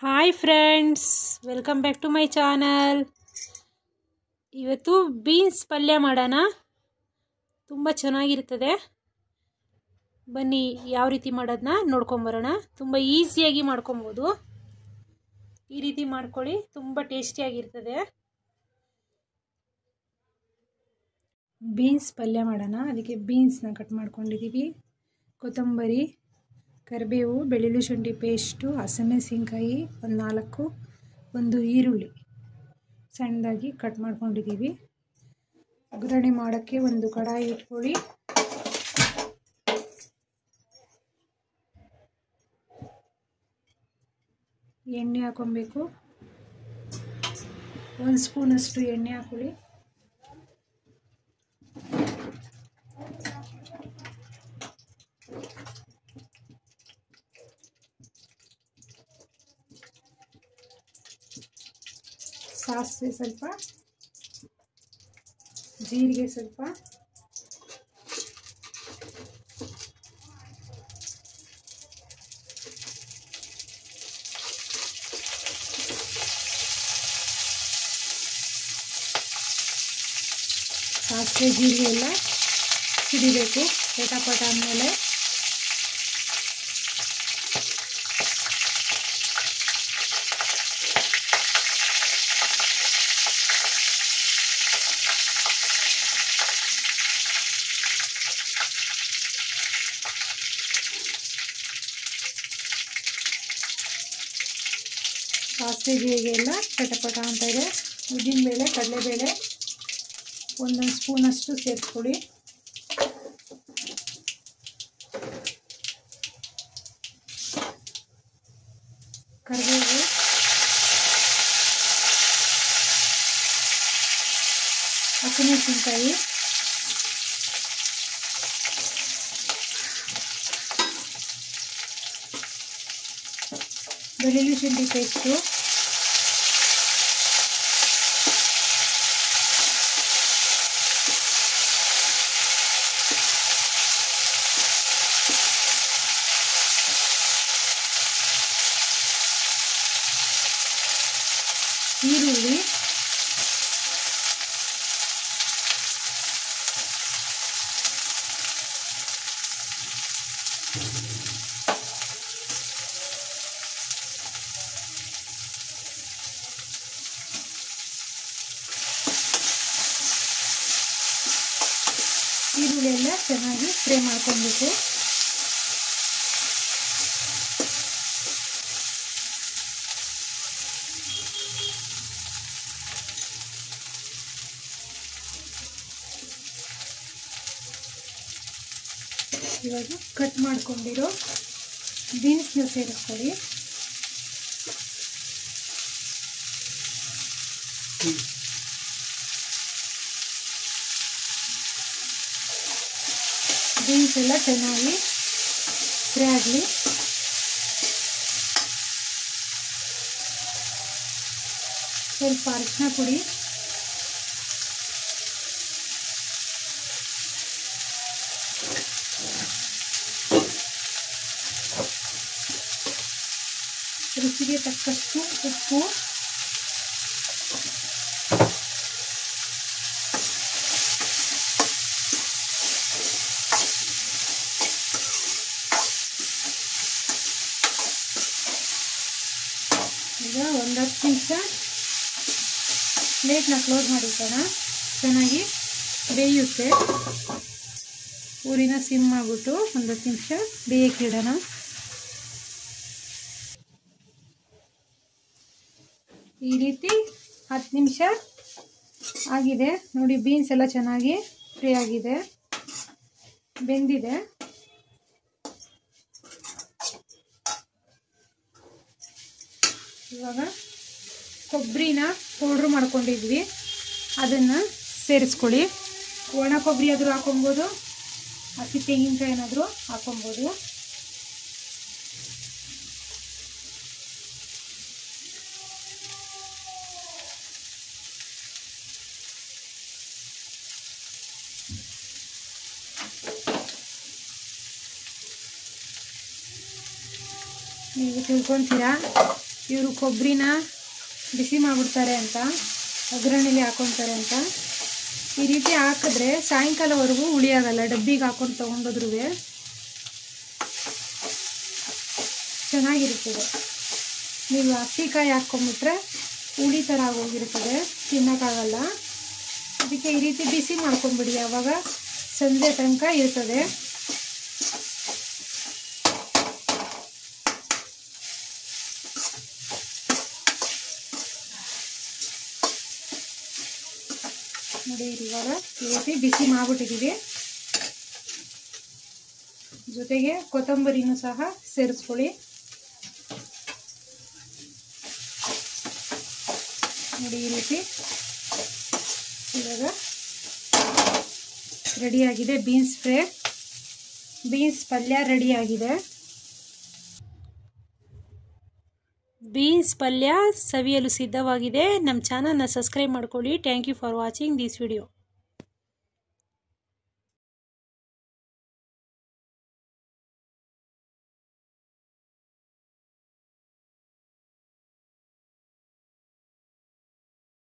Hi friends, welcome back to my channel. ಇವತ್ತು beans ಪಲ್ಯ ಮಾಡೋಣ. ತುಂಬ ಚೆನ್ನಾಗಿರ್ತದೆ. ಬನ್ನಿ ಯಾವ ರೀತಿ ಮಾಡೋದನ್ನ ನೋಡ್ಕೊಂಬರೋಣ. ತುಂಬ ಈಸಿಯಾಗಿ ಮಾಡ್ಕೊಬೋದು. ಈ ರೀತಿ ಮಾಡ್ಕೊಳ್ಳಿ, ತುಂಬ ಟೇಸ್ಟಿಯಾಗಿರ್ತದೆ. ಬೀನ್ಸ್ ಪಲ್ಯ ಮಾಡೋಣ. ಅದಕ್ಕೆ ಬೀನ್ಸ್ನ ಕಟ್ ಮಾಡ್ಕೊಂಡಿದ್ದೀವಿ. ಕೊತ್ತಂಬರಿ, ಕರಿಬೇವು, ಬೆಳ್ಳುಳ್ಳಿ ಶುಂಠಿ ಪೇಸ್ಟು, ಹಸಿಮೆಣಸಿನ್ಕಾಯಿ ಒಂದು 4, ಒಂದು ಈರುಳ್ಳಿ ಸಣ್ಣದಾಗಿ ಕಟ್ ಮಾಡ್ಕೊಂಡಿದ್ದೀವಿ. ಒಗ್ಗರಣೆ ಮಾಡೋಕ್ಕೆ ಒಂದು ಕಡಾಯಿ ಇಟ್ಕೊಳ್ಳಿ. ಎಣ್ಣೆ ಹಾಕೊಬೇಕು. 1 ಸ್ಪೂನಷ್ಟು ಎಣ್ಣೆ ಹಾಕೊಳ್ಳಿ. ಸಾಸಿವೆ ಸ್ವಲ್ಪ, ಜೀರಿಗೆ ಸ್ವಲ್ಪ, ಸಾಸಿವೆ ಜೀರಿಗೆ ಎಲ್ಲ ಸಿಡಿಬೇಕು. ಪಟ ಆದಮೇಲೆ ಸಾಸಿವೆ ಜೀರಿಗೆ ಎಲ್ಲ ಪಟ ಅಂತ ಇದೆ. ಉದ್ದಿನಬೇಳೆ, ಕಡಲೆಬೇಳೆ ಒಂದೊಂದು ಸ್ಪೂನಷ್ಟು ಸೇರಿಸ್ಕೊಳ್ಳಿ. ಕರಿಬೇವು, ಹಸಿಮೆಣಸಿನ್ಕಾಯಿ, ಬೆಳ್ಳುಳ್ಳಿ ಶುಂಠಿ ಪೇಸ್ಟು, ಈರುಳ್ಳಿ, ಈರುಳ್ಳಿ ಎಲ್ಲ ಚೆನ್ನಾಗಿ ಫ್ರೈ ಮಾಡ್ಕೊಬೇಕು. ಇವಾಗ ಕಟ್ ಮಾಡ್ಕೊಂಡಿರೋ ಬೀನ್ಸ್ನ ಸೇರಿಸ್ಕೊಳ್ಳಿ. ಬೀನ್ಸ್ ಎಲ್ಲ ಚೆನ್ನಾಗಿ ಫ್ರೈ ಆಗಲಿ. ಸ್ವಲ್ಪ ಅರಿಶಿನ ಪುಡಿ, ರುಚಿಗೆ ತಕ್ಕಷ್ಟು ಉಪ್ಪು, ಈಗ 10 ನಿಮಿಷ ಪ್ಲೇಟ್ನ ಕ್ಲೋಸ್ ಮಾಡಿರೋಣ. ಚೆನ್ನಾಗಿ ಬೇಯುತ್ತೆ. ಊರಿನ ಸಿಮ್ ಮಾಡಿಬಿಟ್ಟು 10 ನಿಮಿಷ ಬೇಯಕ್ಕಿಡೋಣ. ಈ ರೀತಿ 10 ನಿಮಿಷ ಆಗಿದೆ ನೋಡಿ. ಬೀನ್ಸ್ ಎಲ್ಲ ಚೆನ್ನಾಗಿ ಫ್ರೈ ಆಗಿದೆ, ಬೆಂದಿದೆ. ಇವಾಗ ಕೊಬ್ಬರಿನ ಪೌಡ್ರ್ ಮಾಡ್ಕೊಂಡಿದ್ವಿ, ಅದನ್ನು ಸೇರಿಸ್ಕೊಳ್ಳಿ. ಒಣ ಕೊಬ್ಬರಿ ಆದರೂ ಹಾಕೊಬೋದು, ಹಸಿ ತೆಂಗಿನಕಾಯಿ ಏನಾದರೂ ಹಾಕೊಬೋದು. ನೀವು ತಿಳ್ಕೊತೀರಾ ಇವರು ಕೊಬ್ಬರಿನ ಬಿಸಿ ಮಾಡಿಬಿಡ್ತಾರೆ ಅಂತ, ಒಗ್ಗರಣೆಲಿ ಹಾಕೊತಾರೆ ಅಂತ. ಈ ರೀತಿ ಹಾಕಿದ್ರೆ ಸಾಯಂಕಾಲವರೆಗೂ ಉಳಿಯಾಗಲ್ಲ. ಡಬ್ಬಿಗೆ ಹಾಕೊಂಡು ತೊಗೊಂಡೋದ್ರೂ ಚೆನ್ನಾಗಿರ್ತದೆ. ನೀವು ಹಸಿಕಾಯಿ ಹಾಕ್ಕೊಂಬಿಟ್ರೆ ಹುಳಿ ಥರ ಆಗೋಗಿರ್ತದೆ, ತಿನ್ನೋಕ್ಕಾಗಲ್ಲ. ಅದಕ್ಕೆ ಈ ರೀತಿ ಬಿಸಿ ಮಾಡ್ಕೊಂಬಿಡಿ, ಆವಾಗ ಸಂಜೆ ತನಕ ಇರ್ತದೆ. ನೋಡಿ ಇವಾಗ ಈ ರೀತಿ ಬಿಸಿ ಮಾಡಿಬಿಟ್ಟಿದ್ದೀವಿ. ಜೊತೆಗೆ ಕೊತ್ತಂಬರಿನೂ ಸಹ ಸೇರಿಸ್ಕೊಳ್ಳಿ. ನೋಡಿ ಈ ರೀತಿ ಇವಾಗ ರೆಡಿಯಾಗಿದೆ. ಬೀನ್ಸ್ ಫ್ರೈ, ಬೀನ್ಸ್ ಪಲ್ಯ ರೆಡಿಯಾಗಿದೆ. ಬೀನ್ಸ್ ಪಲ್ಯ ಸವಿಯಲು ಸಿದ್ಧವಾಗಿದೆ. ನಮ್ಮ ಚಾನಲ್ನ ಸಬ್ಸ್ಕ್ರೈಬ್ ಮಾಡ್ಕೊಳ್ಳಿ. Thank you for watching this video.